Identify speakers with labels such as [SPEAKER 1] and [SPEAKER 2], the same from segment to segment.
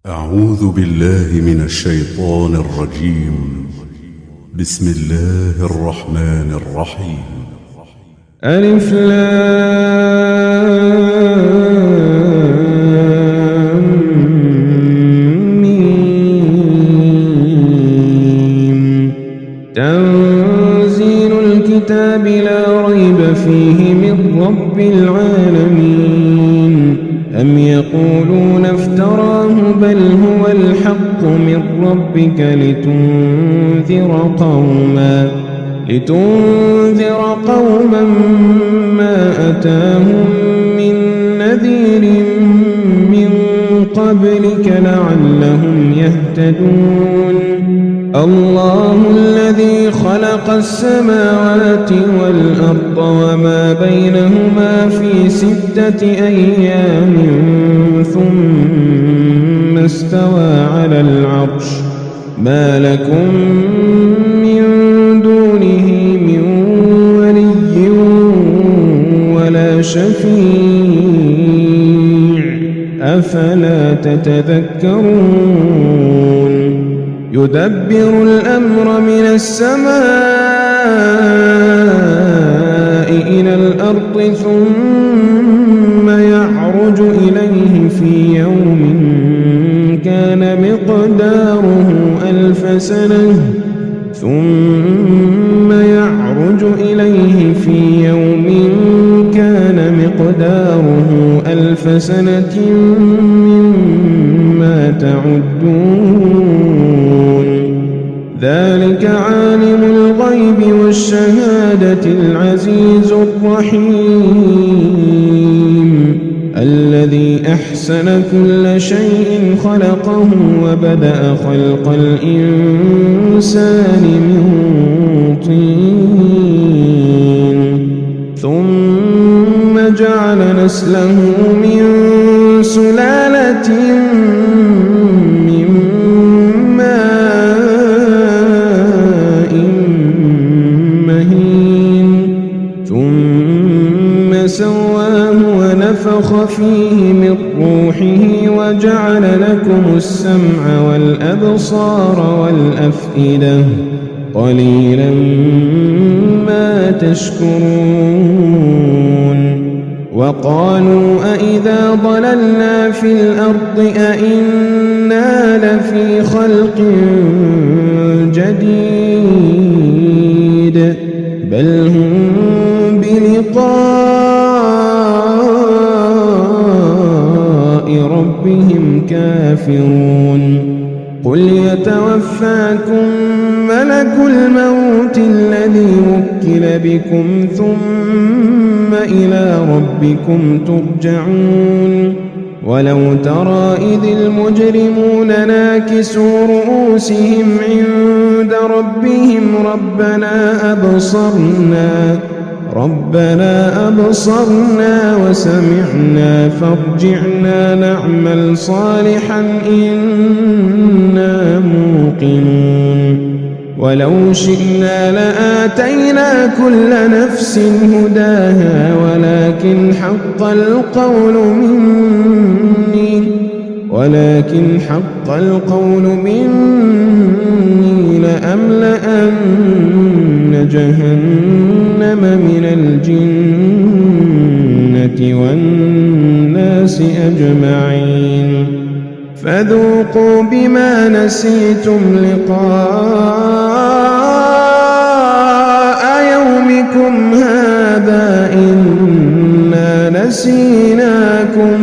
[SPEAKER 1] أعوذ بالله من الشيطان الرجيم. بسم الله الرحمن الرحيم.
[SPEAKER 2] ألف لام ميم. تنزيل الكتاب لا ريب فيه من رب العالمين. أم يقولون افتراه بل هو الحق من ربك لتنذر قوما ما أتاهم من نذير من قبلك لعلهم يهتدون. الله الذي خلق السماوات والأرض وما بينهما في 6 أيام ثم استوى على العرش. ما لكم من دونه من ولي ولا شفيع أفلا تتذكرون. يدبر الأمر من السماء إلى الأرض ثم يعرج إليه في يوم كان مقداره 1000 سنة ثم يعرج إليه في يوم كان مقداره 1000 سنة مما تعدون. ذلك عالم الغيب والشهادة العزيز الرحيم الذي أحسن كل شيء خلقه وبدأ خلق الإنسان من طين ثم جعل نسله من سلالة من ماء مهين ثم سواه ونفخ فيه من روحه وجعل لكم السمع والأبصار والأفئدة قليلا ما تشكرون. وقالوا أإذا ضللنا في الأرض أإنا لفي خلق جديد بل هم بلقاء ربهم كافرون. قل يتوفاكم ملك الموت الذي وكل بكم ثم إلى ربكم ترجعون. ولو ترى إذ المجرمون ناكسوا رؤوسهم عند ربهم ربنا أبصرنا وسمعنا فارجعنا نعمل صالحا إنا موقنون. ولو شئنا لآتينا كل نفس هداها ولكن حق القول مني لأملأن جهنم من الجنة والناس أجمعين. فذوقوا بما نسيتم لقاء يومكم هذا إنا نسيناكم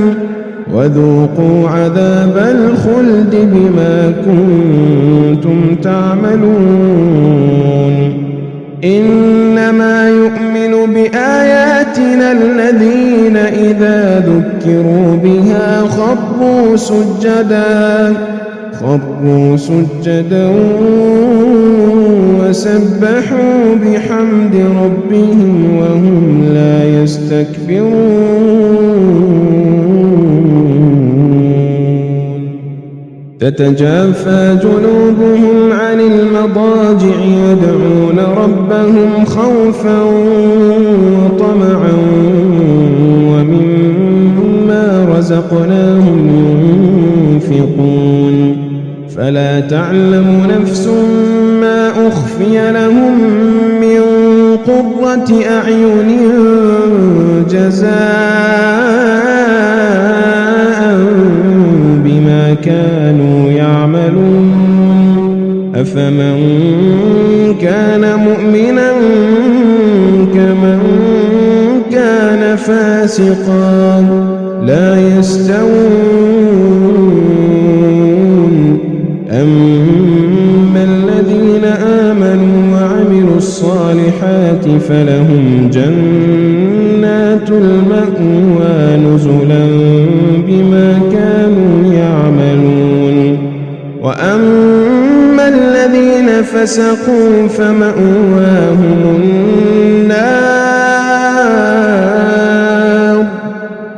[SPEAKER 2] وذوقوا عذاب الخلد بما كنتم تعملون. إنما يؤمن بآياتنا الذين إذا ذكروا بها خروا سجدا وسبحوا بحمد ربهم وهم لا يستكبرون. تتجافى جنوبهم عن المضاجع يدعون ربهم خوفا وطمعا ومما ومما رزقناهم ينفقون فلا تعلم نفس ما أخفي لهم من قرة أعين جزاء بما كانوا يعملون أفمن كان مؤمنا كمن كان فاسقا لا يستوون أما الذين آمنوا وعملوا الصالحات فلهم جنات المأوى نزلا بما كانوا يعملون وأما الذين فسقوا فمأواهم النار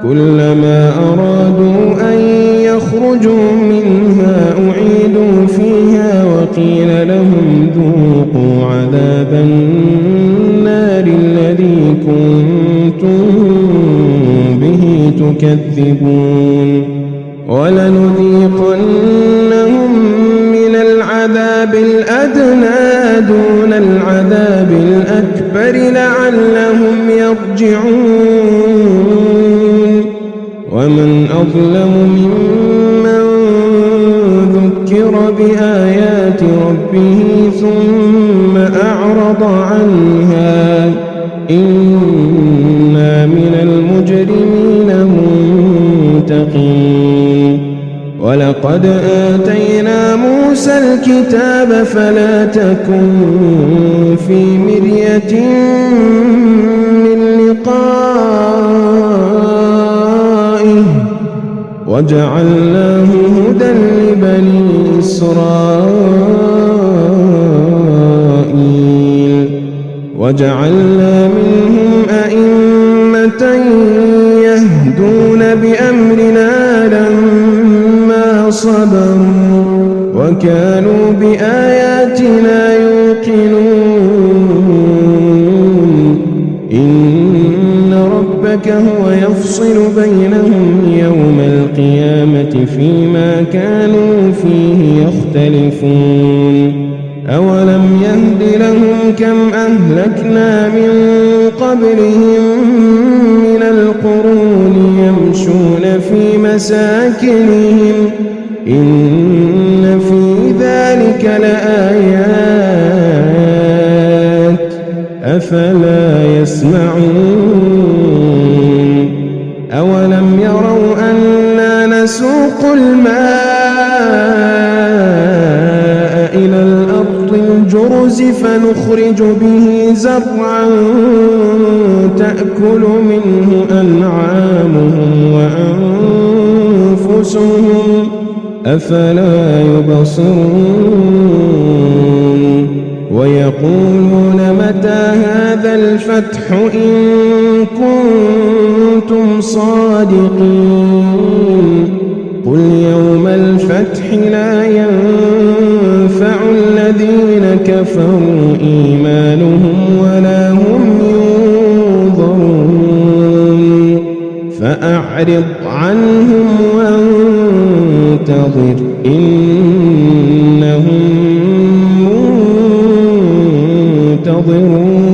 [SPEAKER 2] كلما أرادوا أن يخرجوا منها أعيدوا فيها وقيل لهم ذوقوا عذاب النار الذي كنتم به تكذبون ولنذيقنهم من العذاب الأدنى دون العذاب الأكبر لعلهم يرجعون ومن أظلم ممن ذكر بآيات ربه ثم أعرض عنها إنا من المجرمين منتقمون ولقد آتينا موسى الكتاب فلا تكن في مرية من لقائه وجعلناه هدى لبني إسرائيل وجعلنا منهم أئمة يهدون بأمرنا لما صبروا وكانوا بآياتنا يوقنون إن ربك هو يفصل بينهم يوم القيامة فيما كانوا فيه يختلفون أولم يهد لهم كم أهلكنا من قبلهم من القرون يمشون في مساكنهم إن في ذلك لآيات أفلا يسمعون أولم يروا أنا نسوق الماء إلى الأرض الجرز فنخرج به زرعا تأكل منه أنعامهم وأنفسهم أفلا يبصرون ويقولون متى هذا الفتح إن كنتم صادقين قل يوم الفتح لا ينفع الذين كفروا إيمانهم ولا هم ينظرون فأعرض عنهم وانتظر إنهم منتظرون